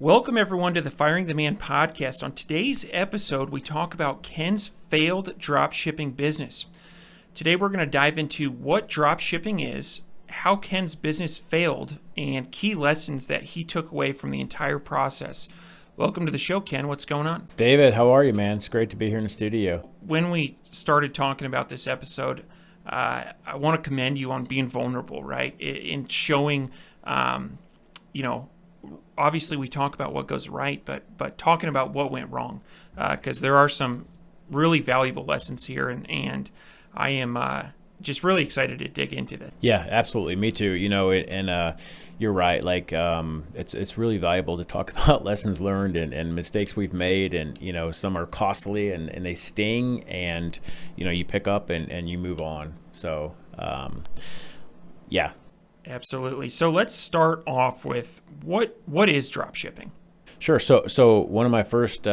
Welcome, everyone, to the Firing the Man podcast. On today's episode, we talk about Ken's failed dropshipping business. Today, we're going to dive into what dropshipping is, how Ken's business failed, and key lessons that he took away from the entire process. Welcome to the show, Ken. What's going on? David, how are you, man? It's great to be here in the studio. When we started talking about this episode, I want to commend you on being vulnerable, right? In showing, obviously we talk about what goes right, but talking about what went wrong, because there are some really valuable lessons here, and I am just really excited to dig into that. Yeah, absolutely. Me too. And you're right. Like, it's really valuable to talk about lessons learned and mistakes we've made, and some are costly and they sting, and you pick up and you move on. So, yeah. Absolutely. So let's start off with what is dropshipping? Sure. So one of my first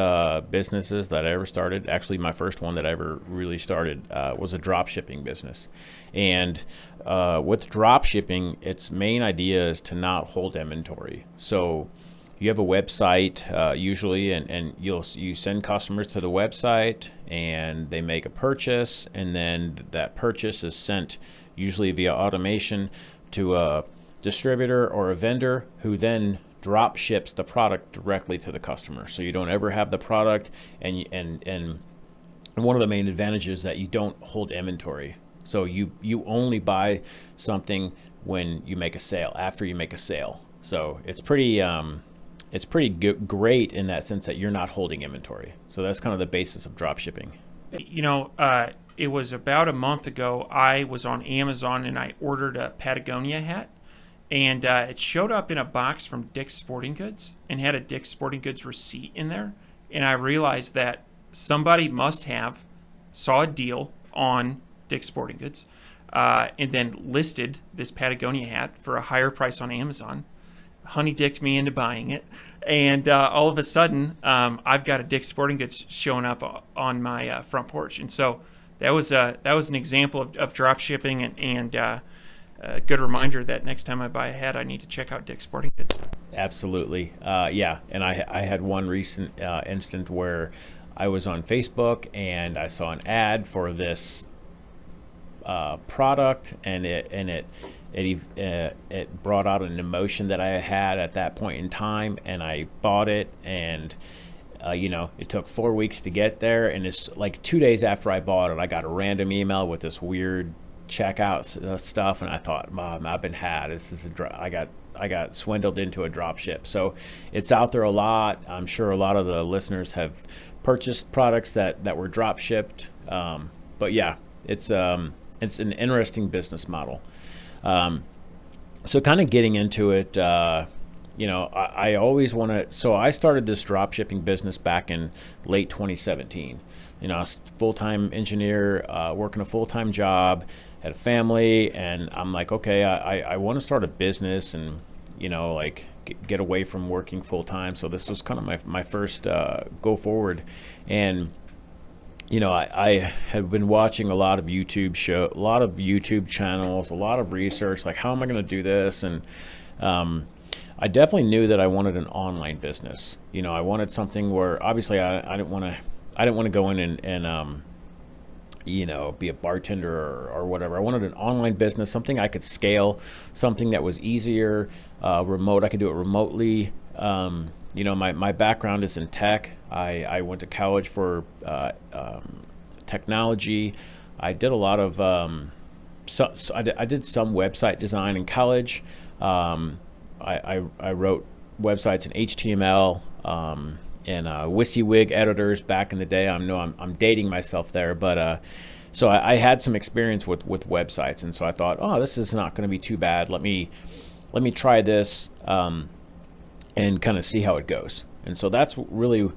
businesses that I ever started, actually my first one that I ever really started, was a dropshipping business. And with dropshipping, its main idea is to not hold inventory. So you have a website usually, and you send customers to the website, and they make a purchase, and then that purchase is sent usually via automation to a distributor or a vendor who then drop ships the product directly to the customer. So you don't ever have the product, and one of the main advantages is that you don't hold inventory. So you only buy something when you make a sale, after you make a sale. So it's pretty great in that sense that you're not holding inventory. So that's kind of the basis of drop shipping. It was about a month ago, I was on Amazon and I ordered a Patagonia hat, and it showed up in a box from Dick's Sporting Goods and had a Dick's Sporting Goods receipt in there. And I realized that somebody must have saw a deal on Dick's Sporting Goods and then listed this Patagonia hat for a higher price on Amazon, honey-dicked me into buying it, and all of a sudden I've got a Dick's Sporting Goods showing up on my front porch. And so that was an example of drop shipping, and a good reminder that next time I buy a hat, I need to check out Dick's Sporting Goods. Absolutely, yeah. And I had one recent instant where I was on Facebook and I saw an ad for this product, and it brought out an emotion that I had at that point in time, and I bought it, and it took 4 weeks to get there, and it's like 2 days after I bought it, I got a random email with this weird checkout stuff, and I thought, Mom, I've been had. I got swindled into a drop ship. So it's out there a lot. I'm sure a lot of the listeners have purchased products that were drop shipped. But yeah, it's an interesting business model. So kind of getting into it, I always want to. So I started this drop shipping business back in late 2017. I was a full-time engineer, working a full-time job, had a family, and I'm like, okay, I want to start a business and, get away from working full-time. So this was kind of my first go forward. And, I had been watching a lot of YouTube channels, a lot of research, like how am I going to do this? And I definitely knew that I wanted an online business. I wanted something where obviously I didn't want to go in and be a bartender or whatever. I wanted an online business, something I could scale, something that was easier, remote. I could do it remotely. My background is in tech. I went to college for technology. I did a lot of I did some website design in college. I wrote websites in HTML and WYSIWYG editors back in the day. I'm dating myself there, but so I had some experience with websites, and so I thought, oh, this is not going to be too bad. Let me try this and kind of see how it goes. And so that's really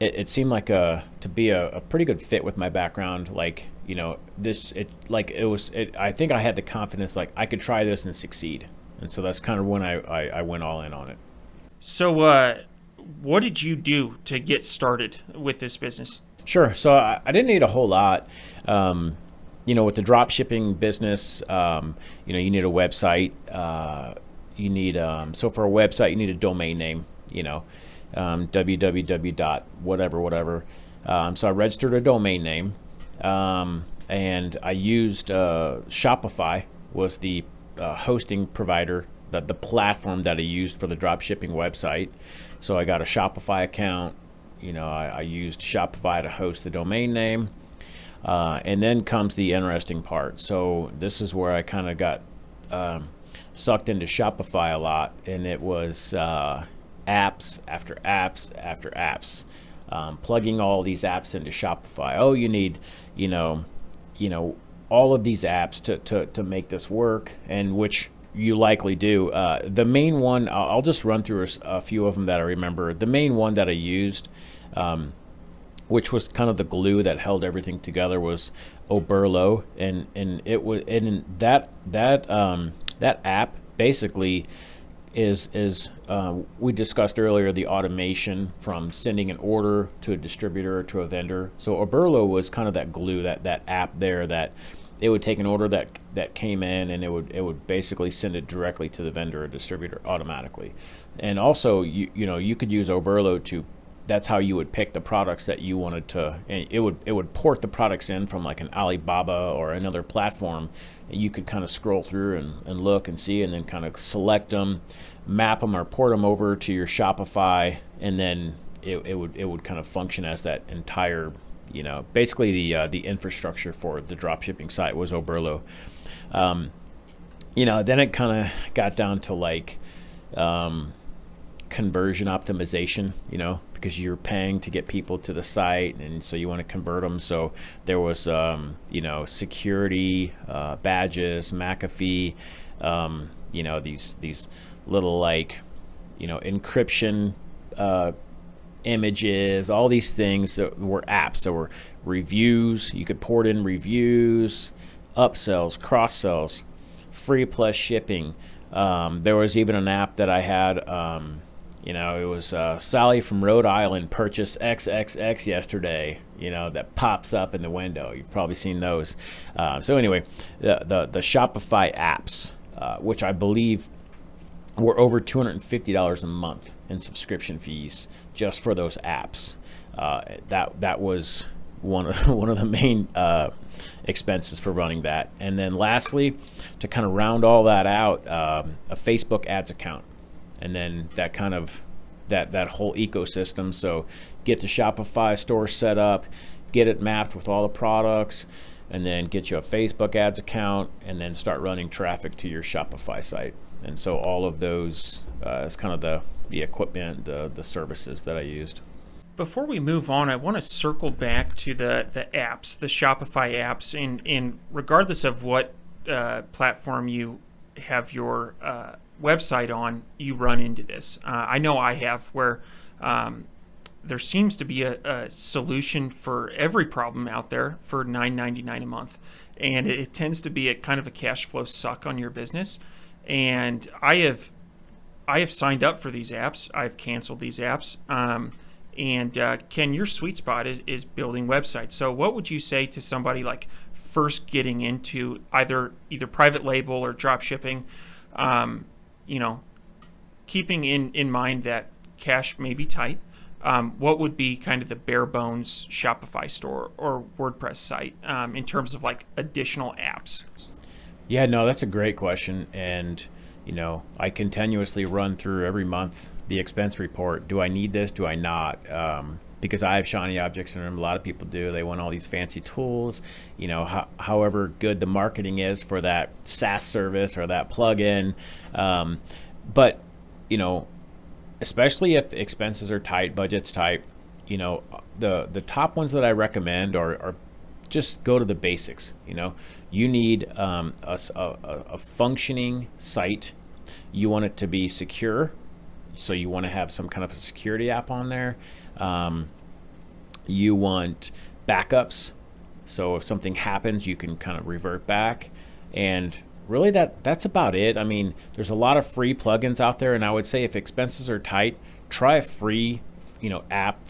it seemed like to be a pretty good fit with my background. Like I think I had the confidence, like I could try this and succeed. And so that's kind of when I went all in on it. So what did you do to get started with this business? Sure. So I didn't need a whole lot. With the drop shipping business, you need a website. You need so for a website, you need a domain name. www dot whatever whatever. So I registered a domain name, and I used Shopify was the hosting provider, the platform that I used for the drop shipping website. So I got a Shopify account. I used Shopify to host the domain name. And then comes the interesting part. So this is where I kind of got sucked into Shopify a lot, and it was apps after apps after apps, plugging all these apps into Shopify. Oh, you need, all of these apps to make this work, and which you likely do. The main one, I'll just run through a few of them that I remember. The main one that I used, which was kind of the glue that held everything together, was Oberlo, and it was, and that app basically is we discussed earlier, the automation from sending an order to a distributor or to a vendor. So Oberlo was kind of that glue, that app there, that it would take an order that came in, and it would basically send it directly to the vendor or distributor automatically. And also you could use Oberlo to, that's how you would pick the products that you wanted to, and it would port the products in from like an Alibaba or another platform. And you could kind of scroll through and look and see, and then kind of select them, map them, or port them over to your Shopify, and then it would kind of function as that entire, basically the infrastructure for the dropshipping site was Oberlo. Then it kind of got down to like conversion optimization, because you're paying to get people to the site, and so you want to convert them. So there was, security badges, McAfee, these little like, encryption images, all these things that were apps. There were reviews. You could port in reviews, upsells, cross sells, free plus shipping. There was even an app that I had. It was Sally from Rhode Island purchased XXX yesterday, that pops up in the window. You've probably seen those. So anyway, the Shopify apps, which I believe were over $250 a month in subscription fees just for those apps. That was one of the main expenses for running that. And then lastly, to kind of round all that out, a Facebook ads account. And then that kind of that whole ecosystem. So get the Shopify store set up, get it mapped with all the products, and then get you a Facebook ads account, and then start running traffic to your Shopify site. And so all of those is kind of the equipment, the services that I used. Before we move on, I want to circle back to the apps, the Shopify apps, and regardless of what platform you have your website on, you run into this. I know I have, where there seems to be a solution for every problem out there for $9.99 a month, and it tends to be a kind of a cash flow suck on your business. And I have signed up for these apps. I've canceled these apps. Ken, your sweet spot is building websites. So what would you say to somebody like first getting into either private label or drop shipping? Keeping in mind that cash may be tight, what would be kind of the bare bones Shopify store or WordPress site in terms of like additional apps? Yeah, no, that's a great question. And, I continuously run through every month the expense report. Do I need this? Do I not? Because I have shiny object syndrome. A lot of people do. They want all these fancy tools, however good the marketing is for that SaaS service or that plugin. But, especially if expenses are tight, budget's tight, the top ones that I recommend are just go to the basics. You need a functioning site. You want it to be secure. So you want to have some kind of a security app on there. You want backups. So if something happens, you can kind of revert back. And really that's about it. I mean, there's a lot of free plugins out there, and I would say if expenses are tight, try a free app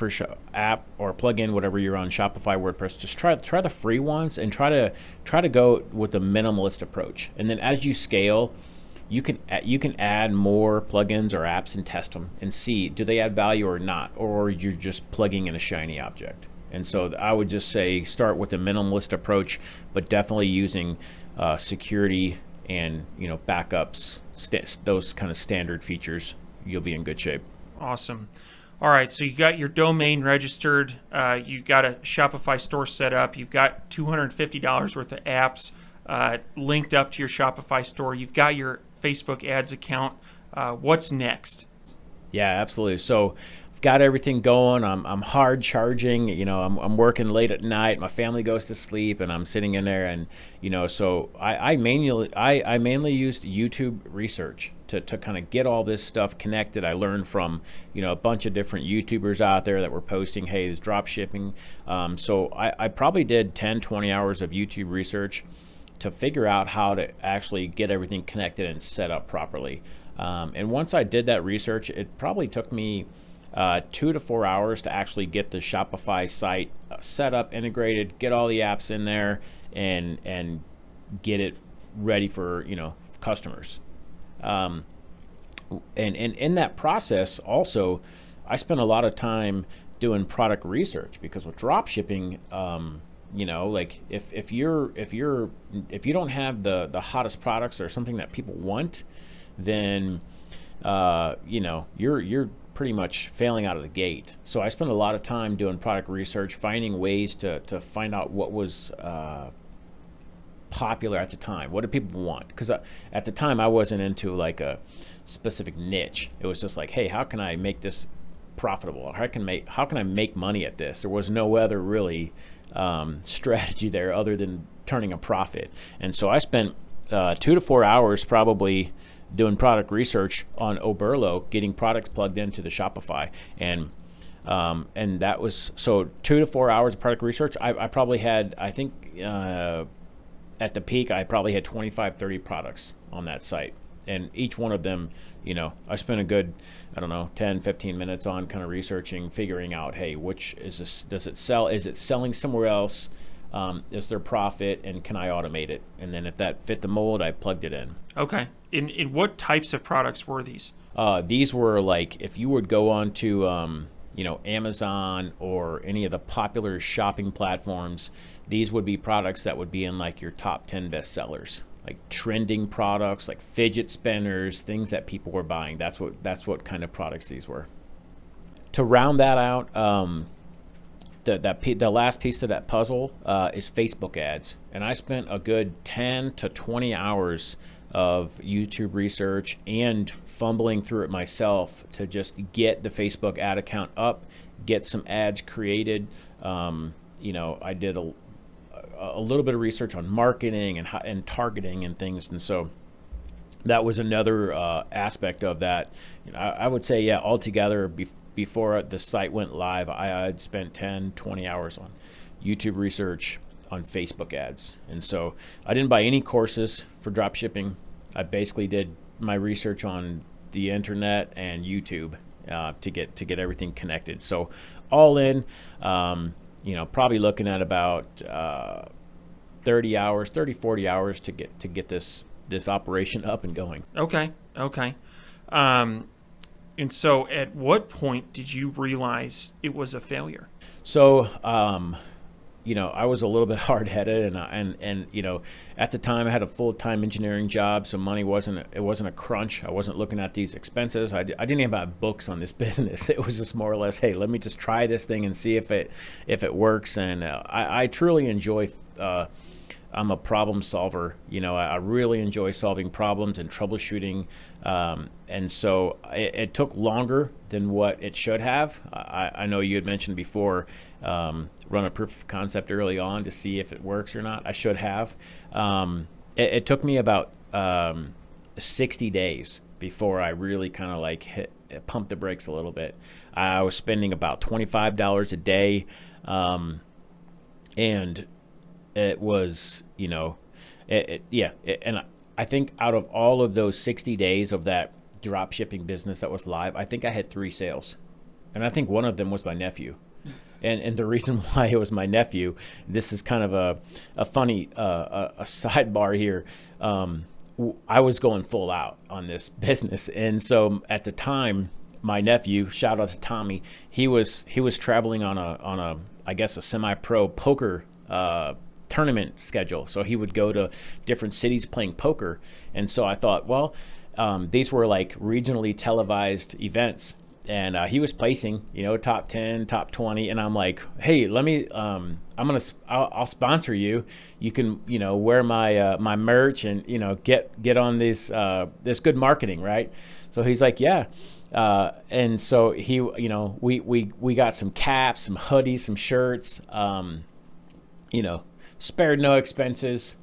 or plugin, whatever you're on, Shopify, WordPress. Just try the free ones and try to go with the minimalist approach. And then as you scale, you can add more plugins or apps and test them and see, do they add value or not, or you're just plugging in a shiny object. And so I would just say start with a minimalist approach, but definitely using security and backups, those kind of standard features. You'll be in good shape. Awesome. All right, so you got your domain registered. You got a Shopify store set up. You've got $250 worth of apps linked up to your Shopify store. You've got your Facebook ads account. What's next? Yeah, absolutely. So I've got everything going. I'm hard charging. I'm working late at night. My family goes to sleep, and I'm sitting in there. And so I mainly used YouTube research to kind of get all this stuff connected. I learned from a bunch of different YouTubers out there that were posting, hey, there's drop shipping. So I probably did 10, 20 hours of YouTube research to figure out how to actually get everything connected and set up properly. And once I did that research, it probably took me 2 to 4 hours to actually get the Shopify site set up, integrated, get all the apps in there, and get it ready for customers. And in that process, also, I spent a lot of time doing product research, because with drop shipping, like if you don't have the hottest products or something that people want, then you're pretty much failing out of the gate. So I spent a lot of time doing product research, finding ways to find out what was popular at the time. What did people want? Because at the time I wasn't into like a specific niche. It was just like, hey, how can I make this profitable? Or how can I make money at this? There was no other really strategy there other than turning a profit. And so I spent 2 to 4 hours probably doing product research on Oberlo, getting products plugged into the Shopify. And that was, so 2 to 4 hours of product research. I probably had, I think at the peak, I probably had 25, 30 products on that site. And each one of them, I spent a good, 10, 15 minutes on kind of researching, figuring out, hey, which is this, does it sell? Is it selling somewhere else? Is there profit, and can I automate it? And then if that fit the mold, I plugged it in. Okay. In what types of products were these? These were like, if you would go on to, Amazon or any of the popular shopping platforms, these would be products that would be in like your top 10 bestsellers, like trending products, like fidget spinners, things that people were buying. That's what kind of products these were. To round that out, the last piece of that puzzle is Facebook ads. And I spent a good 10 to 20 hours of YouTube research and fumbling through it myself to just get the Facebook ad account up, get some ads created. I did a little bit of research on marketing and targeting and things. And so that was another aspect of that. I would say, yeah, altogether, before the site went live, I had spent 10, 20 hours on YouTube research, on Facebook ads. And so I didn't buy any courses for drop shipping. I basically did my research on the internet and YouTube to get everything connected. So all in, probably looking at about 40 hours to get this operation up and going. Okay. And so at what point did you realize it was a failure? So, I was a little bit hard-headed, and at the time I had a full-time engineering job, so money wasn't a crunch. I wasn't looking at these expenses. I didn't even have books on this business. It was just more or less, hey, let me just try this thing and see if it works. And I truly enjoy. I'm a problem solver. I really enjoy solving problems and troubleshooting. And so it took longer than what it should have. I know you had mentioned before, run a proof of concept early on to see if it works or not. I should have. It took me about 60 days before I really kind of like pumped the brakes a little bit. I was spending about $25 a day. And it was, and I think out of all of those 60 days of that drop shipping business that was live, I think I had 3 sales. And I think one of them was my nephew. And the reason why it was my nephew, this is kind of a funny a sidebar here. I was going full out on this business. And so at the time, my nephew, shout out to Tommy, he was traveling on a I guess a semi-pro poker tournament schedule. So he would go to different cities playing poker. And so I thought, well, these were like regionally televised events. And he was placing, top 10, top 20. And I'm like, hey, let me, I'll sponsor you. You can, wear my merch and, get on this good marketing, right? So he's like, yeah. And so he, we got some caps, some hoodies, some shirts, spared no expenses,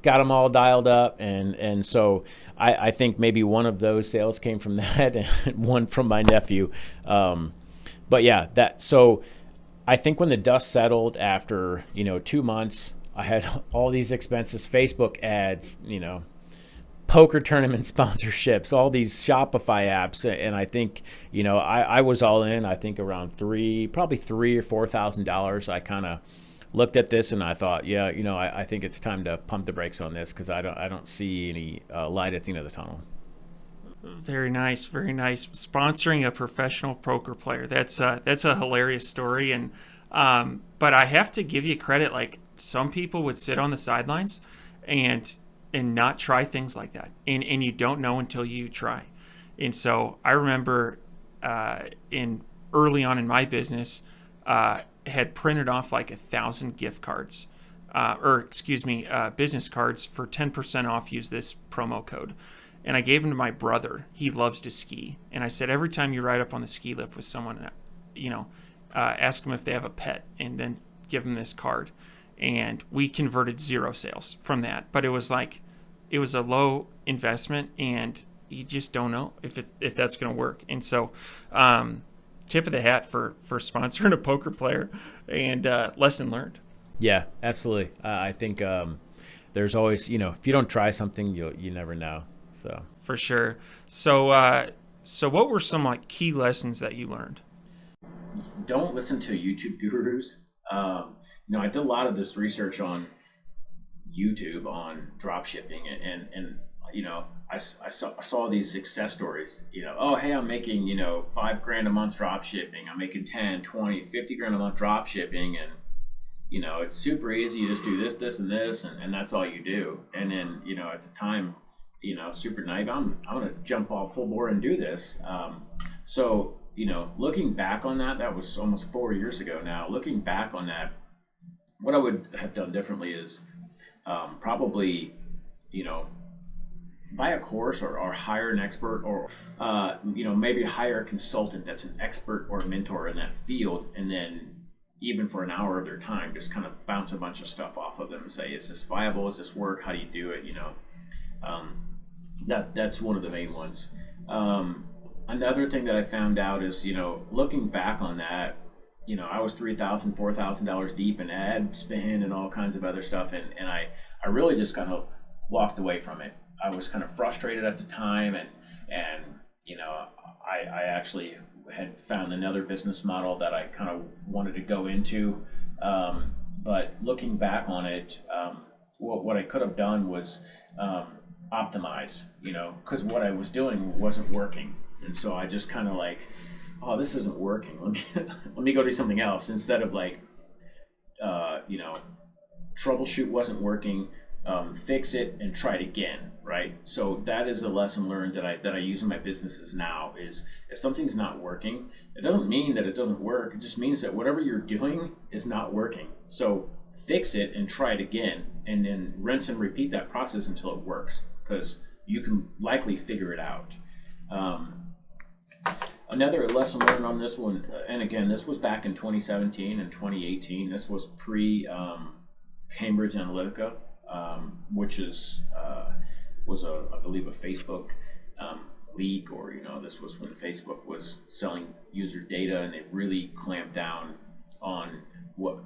got them all dialed up. And so I think maybe one of those sales came from that and one from my nephew. But yeah, so I think when the dust settled after, 2 months, I had all these expenses, Facebook ads, poker tournament sponsorships, all these Shopify apps. And I think, I was all in, I think around probably $3,000 or $4,000. I kind of looked at this and I thought, yeah, I think it's time to pump the brakes on this because I don't see any light at the end of the tunnel. Very nice, very nice. Sponsoring a professional poker player. That's a hilarious story, and but I have to give you credit. Like some people would sit on the sidelines and not try things like that, and you don't know until you try. And so I remember in early on in my business, had printed off like 1,000 gift cards, business cards for 10% off. Use this promo code. And I gave them to my brother. He loves to ski. And I said, every time you ride up on the ski lift with someone, ask them if they have a pet and then give them this card. And we converted 0 sales from that. But it was a low investment and you just don't know if that's going to work. And so, tip of the hat for sponsoring a poker player and lesson learned. Yeah, absolutely. I think there's always, if you don't try something, you never know. So for sure. So what were some key lessons that you learned? Don't listen to YouTube gurus. I did a lot of this research on YouTube on drop shipping and I saw these success stories, oh, hey, I'm making, $5,000 a month drop shipping. I'm making 10, 20, 50 grand a month drop shipping. And, it's super easy. You just do this, this, and this, and that's all you do. And then, at the time, super naive, I'm going to jump off full bore and do this. So, looking back on that was almost 4 years ago now. Looking back on that, what I would have done differently is probably, buy a course or hire an expert or, maybe hire a consultant that's an expert or a mentor in that field. And then even for an hour of their time, just kind of bounce a bunch of stuff off of them and say, is this viable? Does this work? How do you do it? That's one of the main ones. Another thing that I found out is, looking back on that, I was $3,000, $4,000 deep in ad spend and all kinds of other stuff. And I really just kind of walked away from it. I was kind of frustrated at the time and I actually had found another business model that I kind of wanted to go into. But looking back on it, what I could have done was optimize, because what I was doing wasn't working. And so I just kind of oh, this isn't working. Let me go do something else instead of troubleshoot wasn't working, fix it and try it again, right? So that is a lesson learned that I use in my businesses now is if something's not working, it doesn't mean that it doesn't work. It just means that whatever you're doing is not working. So fix it and try it again and then rinse and repeat that process until it works because you can likely figure it out. Another lesson learned on this one, and again, this was back in 2017 and 2018. This was pre Cambridge Analytica, which was I believe a Facebook leak, or this was when Facebook was selling user data, and they really clamped down on what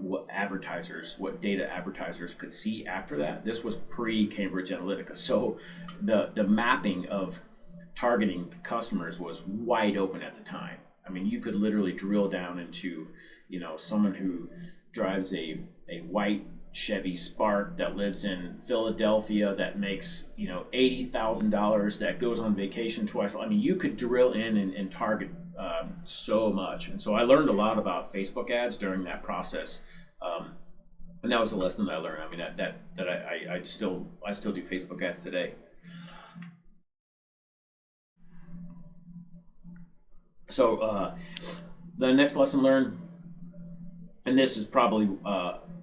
data advertisers could see after that. This was pre Cambridge Analytica, so the mapping of targeting customers was wide open at the time. I mean, you could literally drill down into, someone who drives a white Chevy Spark that lives in Philadelphia that makes $80,000 that goes on vacation twice. I mean, you could drill in and target so much, and so I learned a lot about Facebook ads during that process, and that was a lesson that I learned. I mean, I still do Facebook ads today. So the next lesson learned, and this is probably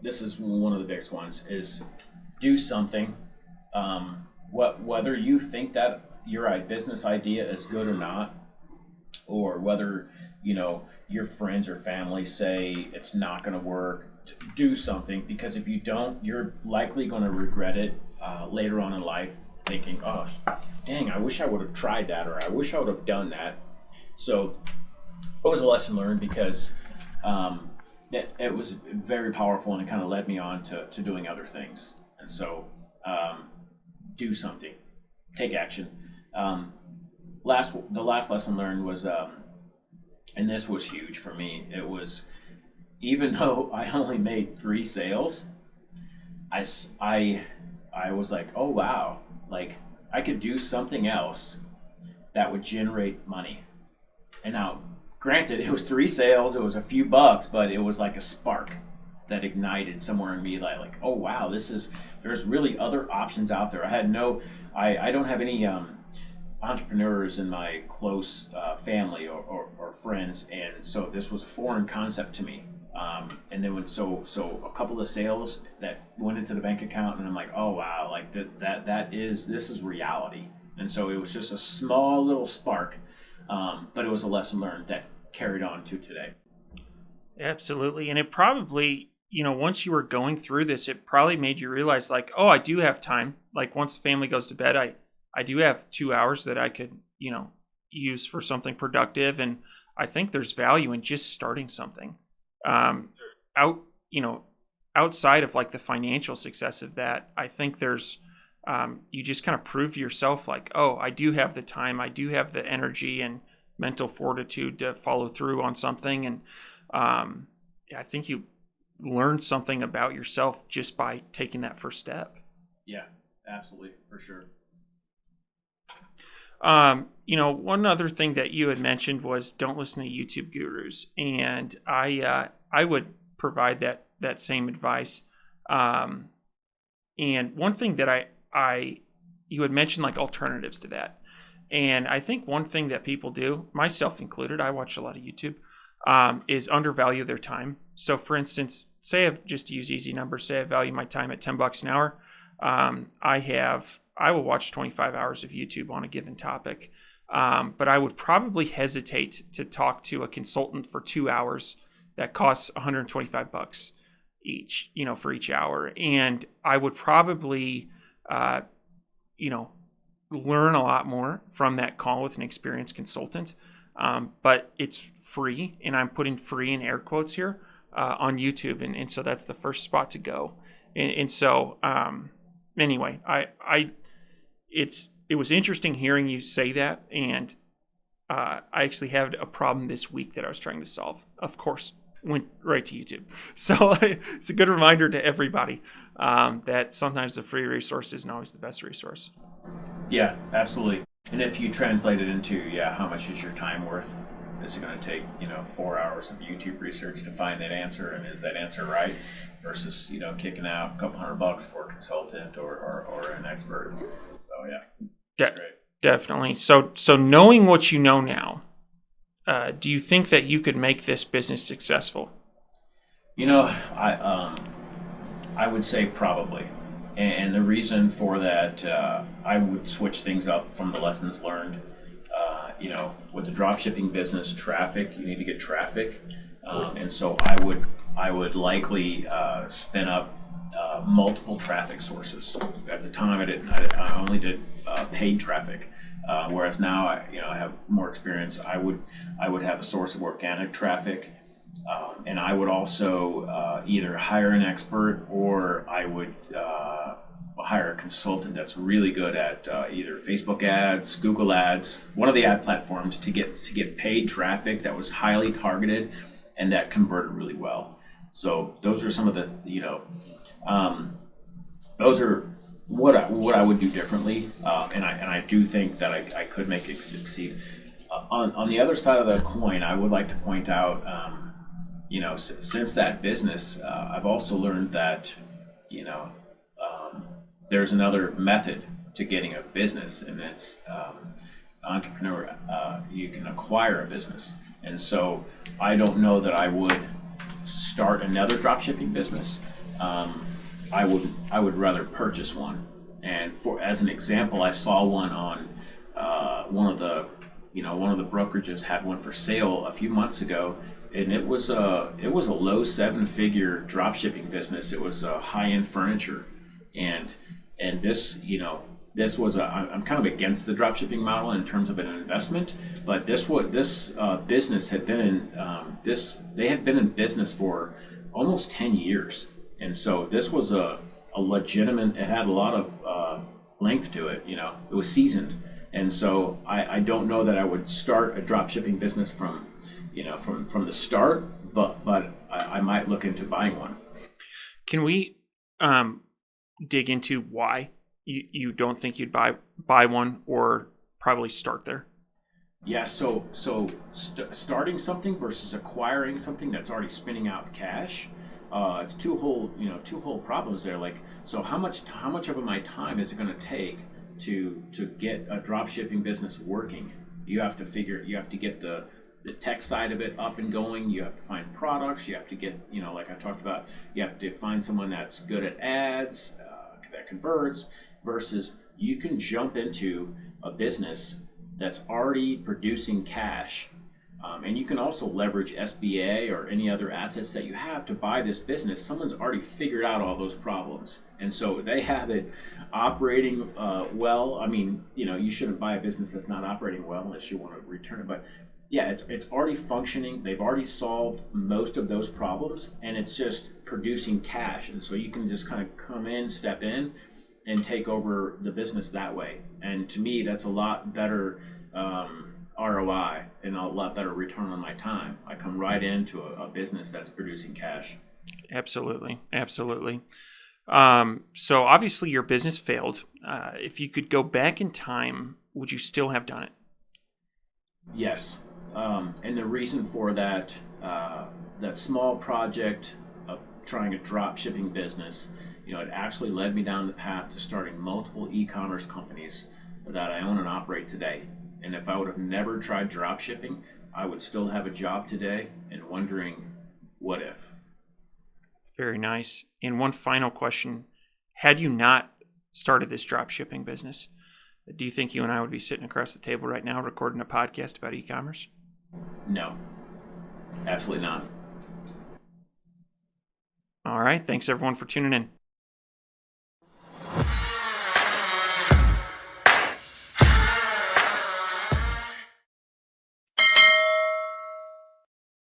this is one of the biggest ones, is do something. Whether you think that your business idea is good or not, or whether your friends or family say it's not going to work, do something, because if you don't, you're likely going to regret it later on in life, thinking, oh dang, I wish I would have tried that, or I wish I would have done that. So it was a lesson learned, because it was very powerful, and it kind of led me on to doing other things. And so do something, take action. The last lesson learned was, and this was huge for me, it was, even though I only made 3 sales, I was like, oh wow, like I could do something else that would generate money. And now, granted, it was 3 sales, it was a few bucks, but it was like a spark that ignited somewhere in me, like oh wow, there's really other options out there. I don't have any entrepreneurs in my close family or friends, and so this was a foreign concept to me. And then so a couple of sales that went into the bank account, and I'm like, oh wow, like this is reality. And so it was just a small little spark, but it was a lesson learned that carried on to today. Absolutely. And it probably, once you were going through this, it probably made you realize, like, oh, I do have time. Like, once the family goes to bed, I do have 2 hours that I could, use for something productive. And I think there's value in just starting something. Outside of like the financial success of that, I think there's, you just kind of prove to yourself, like, oh, I do have the time, I do have the energy and mental fortitude to follow through on something. And I think you learn something about yourself just by taking that first step. Yeah, absolutely, for sure. One other thing that you had mentioned was don't listen to YouTube gurus, and I would provide that same advice. And one thing that you had mentioned, like, alternatives to that. And I think one thing that people do, myself included, I watch a lot of YouTube, is undervalue their time. So for instance, just to use easy numbers, say I value my time at $10 an hour. I will watch 25 hours of YouTube on a given topic. But I would probably hesitate to talk to a consultant for 2 hours that costs $125 each, for each hour. And I would probably, learn a lot more from that call with an experienced consultant. But it's free, and I'm putting free in air quotes here, on YouTube. And so that's the first spot to go. And so, anyway, it was interesting hearing you say that. And, I actually had a problem this week that I was trying to solve. Of course, went right to YouTube. So it's a good reminder to everybody, that sometimes the free resource isn't always the best resource. Yeah, absolutely. And if you translate it into, how much is your time worth? Is it going to take, 4 hours of YouTube research to find that answer? And is that answer right? Versus, kicking out a couple $100 for a consultant or an expert. So, yeah. Great. Definitely. So knowing what you know now, do you think that you could make this business successful? I would say probably. And the reason for that, I would switch things up from the lessons learned. With the dropshipping business, traffic, you need to get traffic. And so I would likely spin up multiple traffic sources. At the time, I only did paid traffic. Whereas now, I have more experience. I would have a source of organic traffic. And I would also either hire an expert, or I would hire a consultant that's really good at either Facebook ads, Google ads, one of the ad platforms, to get paid traffic that was highly targeted and that converted really well. So those are some of the, those are what I would do differently, and I do think that I could make it succeed. On the other side of the coin, I would like to point out, since that business, I've also learned that, you know, there's another method to getting a business, and it's entrepreneur. You can acquire a business, and so I don't know that I would start another dropshipping business. I would rather purchase one. And for as an example, I saw one on one of the brokerages had one for sale a few months ago, and it was a low seven-figure dropshipping business. It was high-end furniture, and this was I'm kind of against the dropshipping model in terms of an investment, but this business had been in they had been in business for almost 10 years, and so this was a legitimate. It had a lot of length to it. It was seasoned, and so I don't know that I would start a dropshipping business from the start, but I might look into buying one. Can we dig into why you don't think you'd buy one, or probably start there? Yeah, so starting something versus acquiring something that's already spinning out cash, it's two whole problems there. Like, so how much of my time is it going to take to get a drop shipping business working? You have to get the tech side of it up and going. You have to find products. You have to get, like I talked about, you have to find someone that's good at ads, that converts, versus you can jump into a business that's already producing cash. And you can also leverage SBA or any other assets that you have to buy this business. Someone's already figured out all those problems. And so they have it operating well. I mean, you shouldn't buy a business that's not operating well unless you want to return it. But yeah, it's already functioning. They've already solved most of those problems, and it's just producing cash. And so you can just kind of come in, step in, and take over the business that way. And to me, that's a lot better ROI and a lot better return on my time. I come right into a business that's producing cash. Absolutely. So obviously your business failed. If you could go back in time, would you still have done it? Yes. And the reason for that, that small project of trying a drop shipping business, it actually led me down the path to starting multiple e-commerce companies that I own and operate today. And if I would have never tried drop shipping, I would still have a job today and wondering, what if? Very nice. And one final question. Had you not started this drop shipping business, do you think you and I would be sitting across the table right now recording a podcast about e-commerce? No, absolutely not. All right. Thanks everyone for tuning in.